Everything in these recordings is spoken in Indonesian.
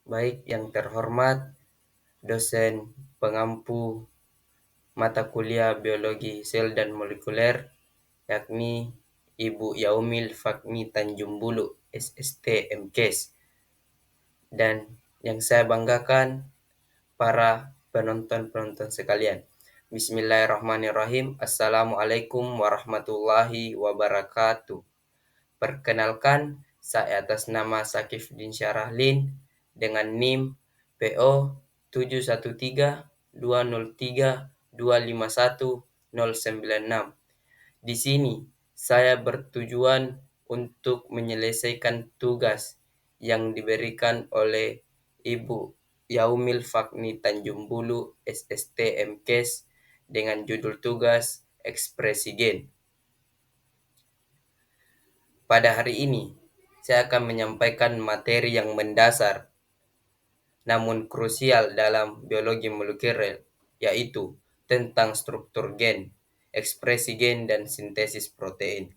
Baik yang terhormat dosen pengampu mata kuliah biologi sel dan molekuler, yakni Ibu Yaumil Fakmi Tanjung Bulu, SST MKes. Dan yang saya banggakan, para penonton-penonton sekalian. Bismillahirrahmanirrahim. Assalamualaikum warahmatullahi wabarakatuh. Perkenalkan, saya atas nama Sakifdin Syarahlin dengan NIM PO 713203251 Di sini saya bertujuan untuk menyelesaikan tugas yang diberikan oleh Ibu Yaumil Fakni Tanjung Bulu SST MKes dengan judul tugas ekspresi gen. Pada hari ini, saya akan menyampaikan materi yang mendasar namun krusial dalam biologi molekuler, yaitu tentang struktur gen, ekspresi gen, dan sintesis protein.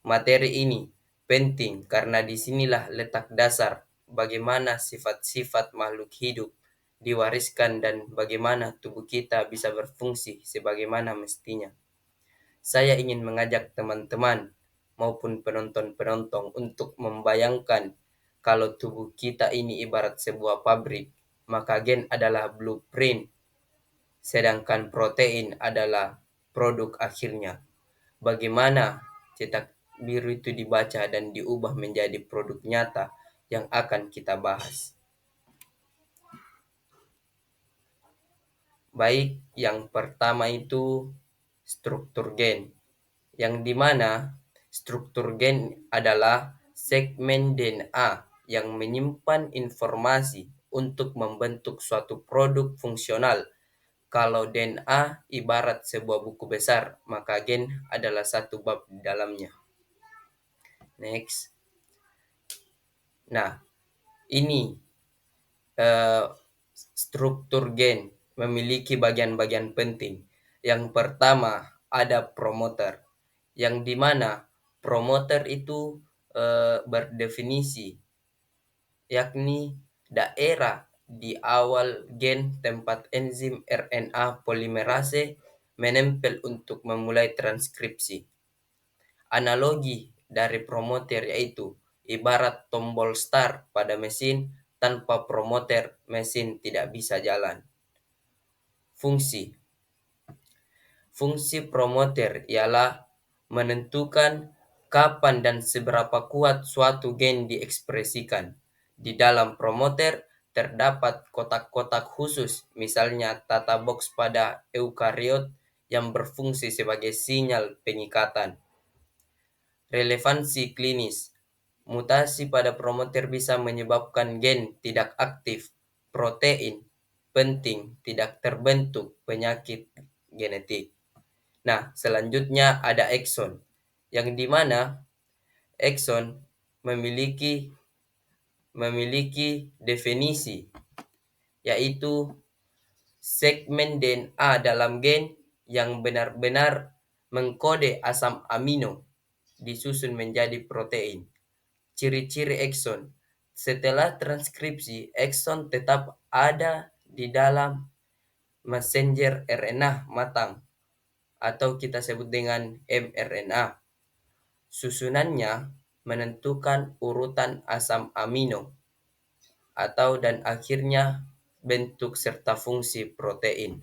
Materi ini penting karena disinilah letak dasar bagaimana sifat-sifat makhluk hidup diwariskan dan bagaimana tubuh kita bisa berfungsi sebagaimana mestinya. Saya ingin mengajak teman-teman maupun penonton-penonton untuk membayangkan kalau tubuh kita ini ibarat sebuah pabrik, maka gen adalah blueprint, sedangkan protein adalah produk akhirnya. Bagaimana cetak biru itu dibaca dan diubah menjadi produk nyata yang akan kita bahas. Baik, yang pertama itu struktur gen, yang dimana struktur gen adalah segmen DNA yang menyimpan informasi untuk membentuk suatu produk fungsional. Kalau DNA ibarat sebuah buku besar, maka gen adalah satu bab di dalamnya. Next. Nah, ini struktur gen memiliki bagian-bagian penting. Yang pertama ada promoter, yang dimana promoter itu berdefinisi yakni daerah di awal gen tempat enzim RNA polimerase menempel untuk memulai transkripsi. Analogi dari promoter yaitu ibarat tombol start pada mesin, tanpa promoter mesin tidak bisa jalan. Fungsi promoter ialah menentukan kapan dan seberapa kuat suatu gen diekspresikan. Di dalam promoter terdapat kotak-kotak khusus, misalnya tata box pada eukariot yang berfungsi sebagai sinyal pengikatan. Relevansi klinis. Mutasi pada promoter bisa menyebabkan gen tidak aktif, protein penting tidak terbentuk, penyakit genetik. Nah, selanjutnya ada ekson, yang dimana ekson memiliki definisi, yaitu segmen DNA dalam gen yang benar-benar mengkode asam amino disusun menjadi protein. Ciri-ciri ekson. Setelah transkripsi, ekson tetap ada di dalam messenger RNA matang atau kita sebut dengan mRNA. Susunannya menentukan urutan asam amino atau dan akhirnya bentuk serta fungsi protein.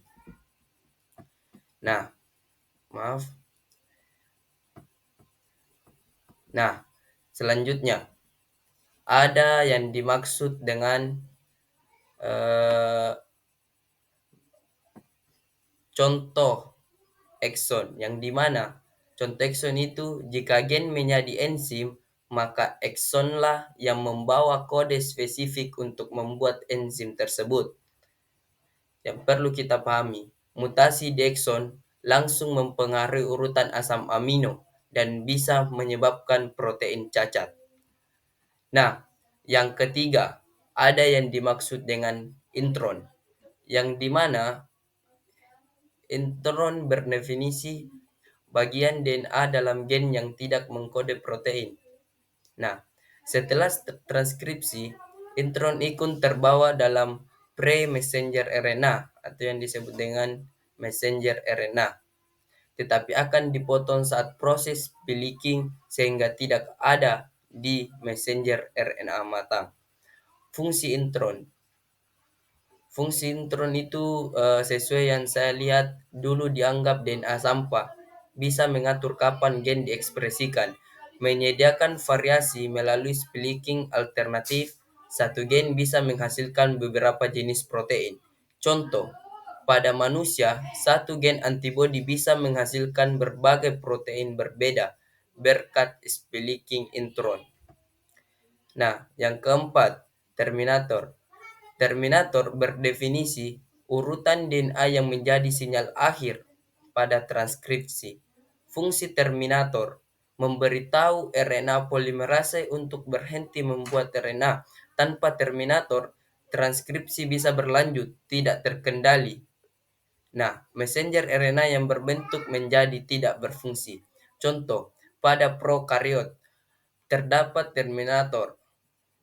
Nah, selanjutnya ada yang dimaksud dengan contoh ekson, yang dimana contoh ekson itu jika gen menjadi enzim, maka eksonlah yang membawa kode spesifik untuk membuat enzim tersebut. Yang perlu kita pahami, mutasi di ekson langsung mempengaruhi urutan asam amino dan bisa menyebabkan protein cacat. Nah, yang ketiga, ada yang dimaksud dengan intron, yang dimana intron berdefinisi bagian DNA dalam gen yang tidak mengkode protein. Nah, setelah transkripsi, Intron ikun terbawa dalam pre-messenger RNA atau yang disebut dengan messenger RNA, tetapi akan dipotong saat proses piliking sehingga tidak ada di messenger RNA matang. Fungsi intron. Fungsi intron itu sesuai yang saya lihat dulu dianggap DNA sampah. Bisa mengatur kapan gen diekspresikan, menyediakan variasi melalui splitting alternatif. Satu gen bisa menghasilkan beberapa jenis protein. Contoh, pada manusia, satu gen antibodi bisa menghasilkan berbagai protein berbeda berkat splitting intron. Nah, yang keempat, terminator. Terminator berdefinisi urutan DNA yang menjadi sinyal akhir pada transkripsi. Fungsi terminator memberitahu RNA polimerase untuk berhenti membuat RNA. Tanpa terminator, transkripsi bisa berlanjut, tidak terkendali. Nah, messenger RNA yang berbentuk menjadi tidak berfungsi. Contoh, pada prokariot terdapat terminator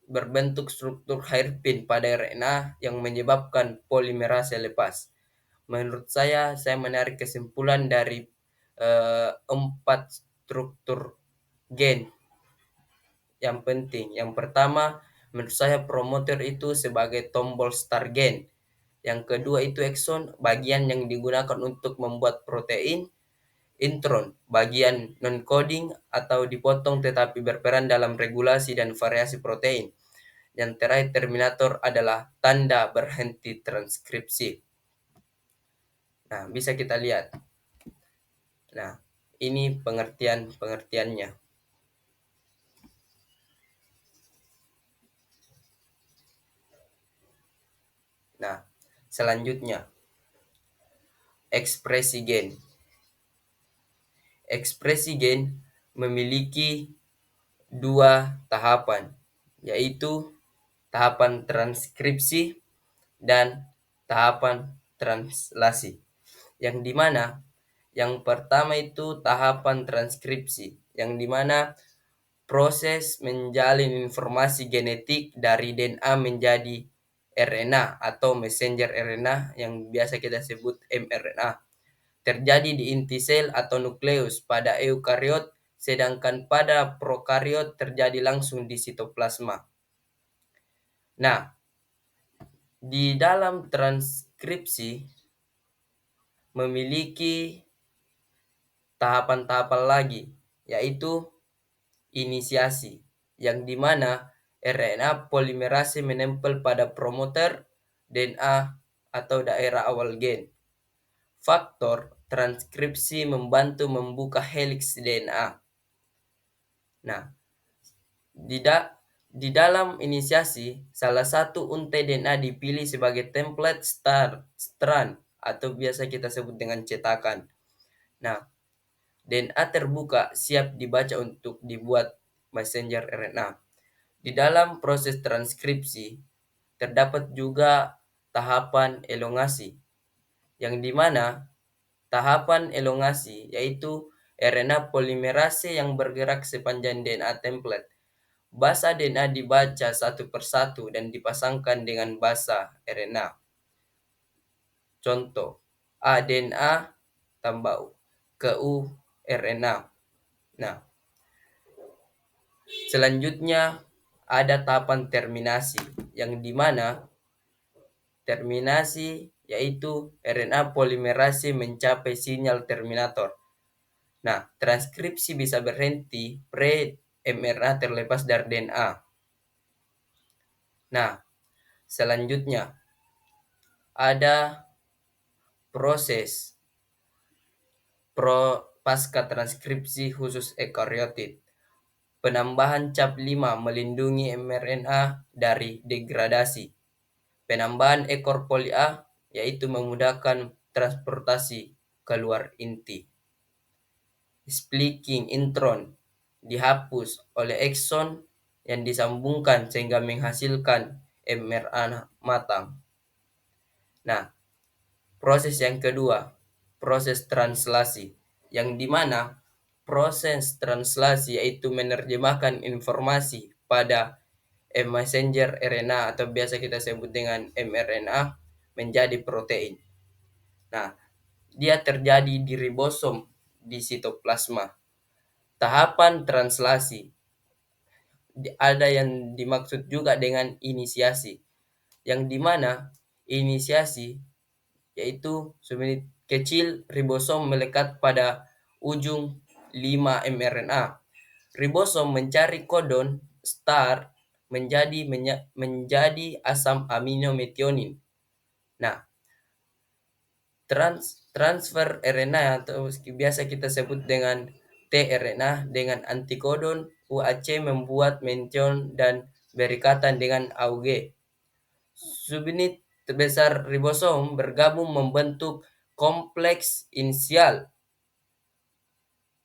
berbentuk struktur hairpin pada RNA yang menyebabkan polimerase lepas. Menurut saya menarik kesimpulan dari 4 struktur gen yang penting. Yang pertama, menurut saya promoter itu sebagai tombol start gen. Yang kedua itu exon, bagian yang digunakan untuk membuat protein. Intron, bagian non-coding atau dipotong tetapi berperan dalam regulasi dan variasi protein. Yang terakhir terminator adalah tanda berhenti transkripsi. Nah, bisa kita lihat. Nah, ini pengertiannya. Nah, selanjutnya ekspresi gen. Ekspresi gen memiliki dua tahapan, yaitu tahapan transkripsi dan tahapan translasi. Yang dimana yang pertama itu tahapan transkripsi, yang dimana proses menjalin informasi genetik dari DNA menjadi RNA atau messenger RNA yang biasa kita sebut mRNA. Terjadi di inti sel atau nukleus pada eukariot, sedangkan pada prokariot terjadi langsung di sitoplasma. Nah, di dalam transkripsi memiliki tahapan-tahapan lagi, yaitu inisiasi, yang dimana RNA polimerase menempel pada promoter DNA atau daerah awal gen. Faktor transkripsi membantu membuka heliks DNA. Nah, di dalam inisiasi, salah satu untai DNA dipilih sebagai template strand atau biasa kita sebut dengan cetakan. Nah, DNA terbuka siap dibaca untuk dibuat messenger RNA. Di dalam proses transkripsi, terdapat juga tahapan elongasi, yang dimana tahapan elongasi yaitu RNA polimerase yang bergerak sepanjang DNA template. Basa DNA dibaca satu persatu dan dipasangkan dengan basa RNA. Contoh, aDNA tambah ke U RNA. Nah, selanjutnya ada tahapan terminasi, yang dimana terminasi yaitu RNA polimerase mencapai sinyal terminator. Nah, transkripsi bisa berhenti pre-mRNA terlepas dari DNA. Nah, selanjutnya ada proses pasca transkripsi khusus eukariotid. Penambahan cap 5 melindungi mRNA dari degradasi. Penambahan ekor poli A yaitu memudahkan transportasi keluar inti. Splitting intron dihapus oleh exon yang disambungkan sehingga menghasilkan mRNA matang. Nah, proses yang kedua, proses translasi, yang dimana proses translasi yaitu menerjemahkan informasi pada messenger RNA atau biasa kita sebut dengan mRNA menjadi protein. Nah, dia terjadi di ribosom di sitoplasma. Tahapan translasi ada yang dimaksud juga dengan inisiasi, yang dimana inisiasi yaitu sebenarnya kecil ribosom melekat pada ujung 5 mRNA. Ribosom mencari kodon start menjadi asam amino metionin. Nah, transfer RNA atau biasa kita sebut dengan tRNA dengan antikodon UAC membuat mention dan berikatan dengan AUG. Subunit terbesar ribosom bergabung membentuk kompleks inisial.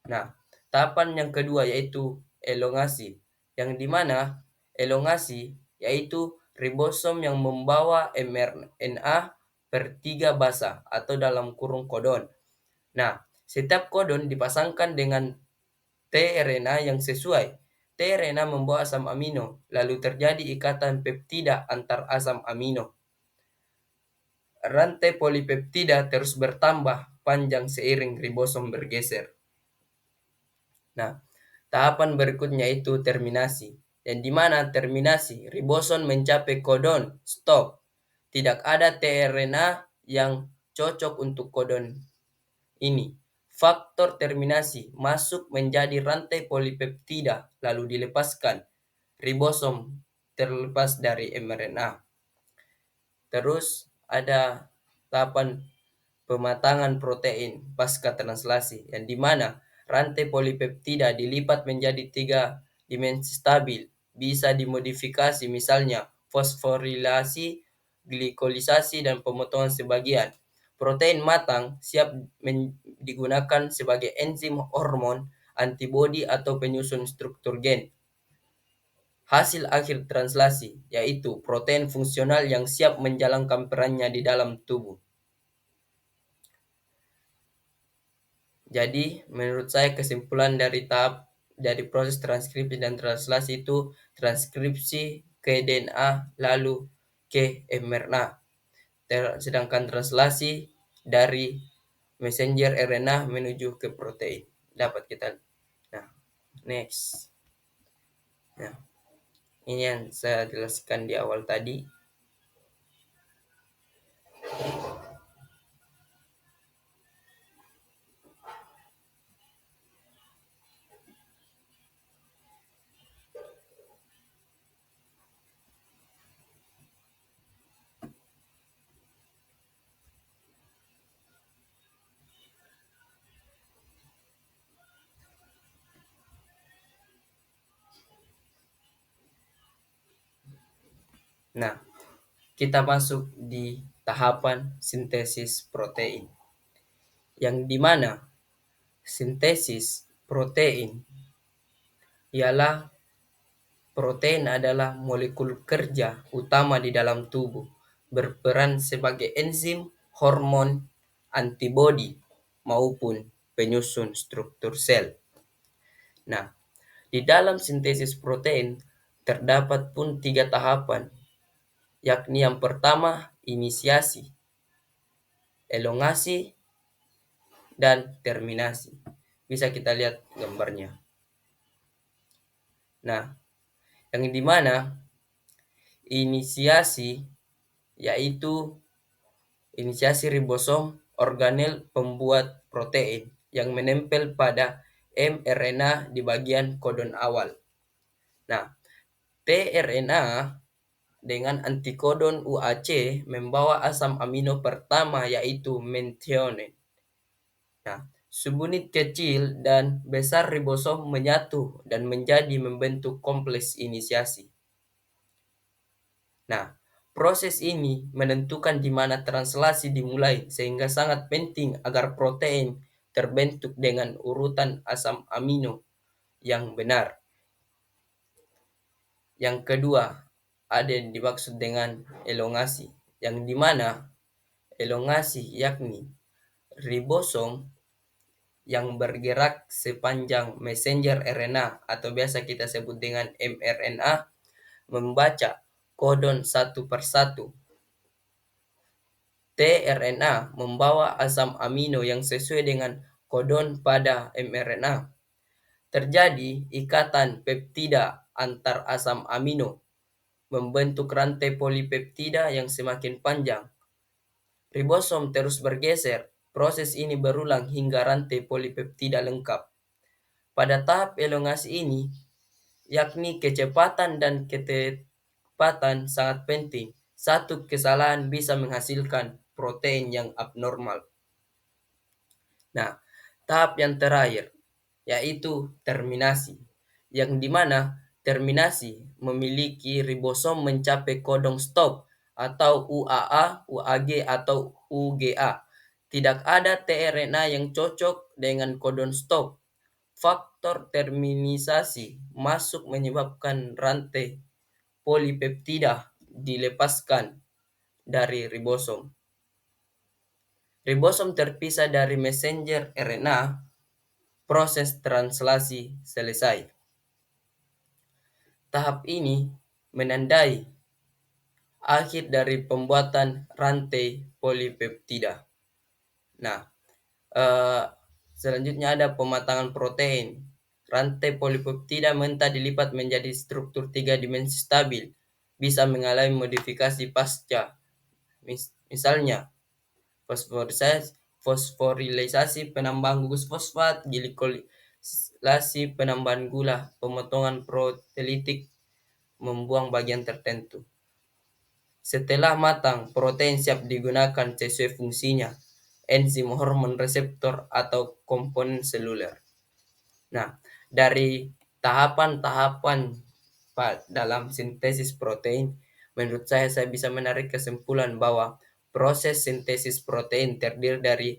Nah, tahapan yang kedua yaitu elongasi, yang dimana elongasi yaitu ribosom yang membawa mRNA per 3 basa atau dalam kurung kodon. Nah, setiap kodon dipasangkan dengan tRNA yang sesuai. tRNA membawa asam amino, lalu terjadi ikatan peptida antar asam amino. Rantai polipeptida terus bertambah panjang seiring ribosom bergeser. Nah, tahapan berikutnya itu terminasi. Yang dimana terminasi, ribosom mencapai kodon stop. Tidak ada tRNA yang cocok untuk kodon ini. Faktor terminasi masuk menjadi rantai polipeptida lalu dilepaskan. Ribosom terlepas dari mRNA. Terus ada tahapan pematangan protein pasca translasi, yang dimana rantai polipeptida dilipat menjadi 3 dimensi stabil, bisa dimodifikasi misalnya fosforilasi, glikolisasi, dan pemotongan sebagian. Protein matang siap digunakan sebagai enzim hormon, antibodi, atau penyusun struktur gen. Hasil akhir translasi yaitu protein fungsional yang siap menjalankan perannya di dalam tubuh. Jadi, menurut saya kesimpulan dari proses transkripsi dan translasi itu transkripsi ke DNA lalu ke mRNA. Sedangkan translasi dari messenger RNA menuju ke protein. Dapat kita. Nah, next. Nah, ini yang saya jelaskan di awal tadi. Nah, kita masuk di tahapan sintesis protein. Yang dimana sintesis protein ialah protein adalah molekul kerja utama di dalam tubuh, berperan sebagai enzim, hormon, antibodi, maupun penyusun struktur sel. Nah, di dalam sintesis protein terdapat pun 3 tahapan, yakni yang pertama inisiasi, elongasi, dan terminasi. Bisa kita lihat gambarnya. Nah, yang dimana inisiasi yaitu inisiasi ribosom organel pembuat protein yang menempel pada mRNA di bagian kodon awal. Nah, tRNA dengan antikodon UAC membawa asam amino pertama yaitu methionine. Nah, subunit kecil dan besar ribosom menyatu dan menjadi membentuk kompleks inisiasi. Nah, proses ini menentukan di mana translasi dimulai sehingga sangat penting agar protein terbentuk dengan urutan asam amino yang benar. Yang kedua, ada yang dimaksud dengan elongasi, yang dimana elongasi yakni ribosom yang bergerak sepanjang messenger RNA atau biasa kita sebut dengan mRNA membaca kodon satu persatu. tRNA membawa asam amino yang sesuai dengan kodon pada mRNA. Terjadi ikatan peptida antar asam amino, membentuk rantai polipeptida yang semakin panjang. Ribosom terus bergeser. Proses ini berulang hingga rantai polipeptida lengkap. Pada tahap elongasi ini, yakni kecepatan dan ketepatan sangat penting. Satu kesalahan bisa menghasilkan protein yang abnormal. Nah, tahap yang terakhir yaitu terminasi, yang dimana terminasi memiliki ribosom mencapai kodon stop atau UAA, UAG atau UGA. Tidak ada tRNA yang cocok dengan kodon stop. Faktor terminisasi masuk menyebabkan rantai polipeptida dilepaskan dari ribosom. Ribosom terpisah dari messenger RNA, proses translasi selesai. Tahap ini menandai akhir dari pembuatan rantai polipeptida. Nah, selanjutnya ada pematangan protein. Rantai polipeptida mentah dilipat menjadi struktur 3 dimensi stabil, bisa mengalami modifikasi pasca. Misalnya, fosforilisasi penambahan gugus fosfat, glikolilasi penambahan gula, pemotongan proteolitik membuang bagian tertentu. Setelah matang, protein siap digunakan sesuai fungsinya, enzim, hormon, reseptor, atau komponen seluler. Nah, dari tahapan-tahapan dalam sintesis protein, menurut saya bisa menarik kesimpulan bahwa proses sintesis protein terdiri dari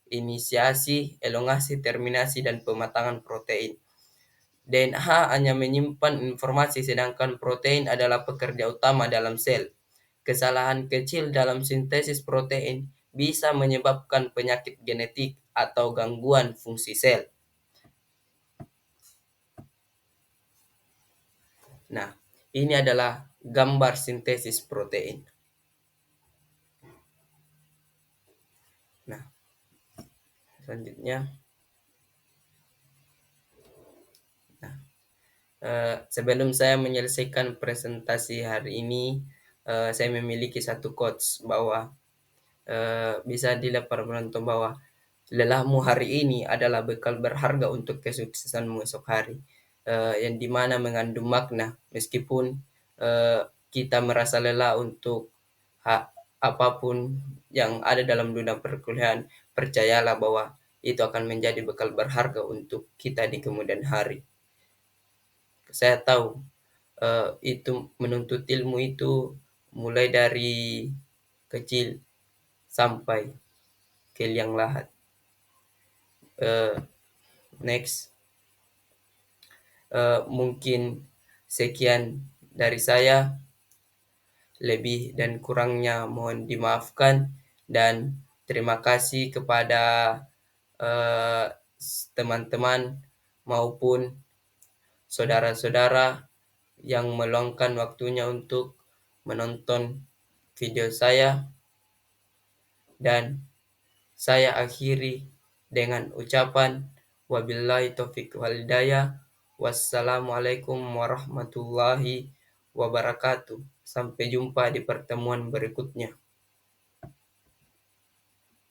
inisiasi, elongasi, terminasi, dan pematangan protein. DNA hanya menyimpan informasi, sedangkan protein adalah pekerja utama dalam sel. Kesalahan kecil dalam sintesis protein bisa menyebabkan penyakit genetik atau gangguan fungsi sel. Nah, ini adalah gambar sintesis protein. Nah, selanjutnya, sebelum saya menyelesaikan presentasi hari ini, saya memiliki satu quotes bahwa bisa dilihat para penonton bahwa lelahmu hari ini adalah bekal berharga untuk kesuksesanmu esok hari, yang dimana mengandung makna meskipun kita merasa lelah untuk apapun yang ada dalam dunia perkuliahan, percayalah bahwa itu akan menjadi bekal berharga untuk kita di kemudian hari. Saya tahu itu menuntut ilmu itu mulai dari kecil sampai ke liang lahat. Next, mungkin sekian dari saya. Lebih dan kurangnya mohon dimaafkan, dan terima kasih kepada teman-teman maupun saudara-saudara yang meluangkan waktunya untuk menonton video saya, dan saya akhiri dengan ucapan wabillahi taufiq wal hidayah. Wassalamualaikum warahmatullahi wabarakatuh. Sampai jumpa di pertemuan berikutnya.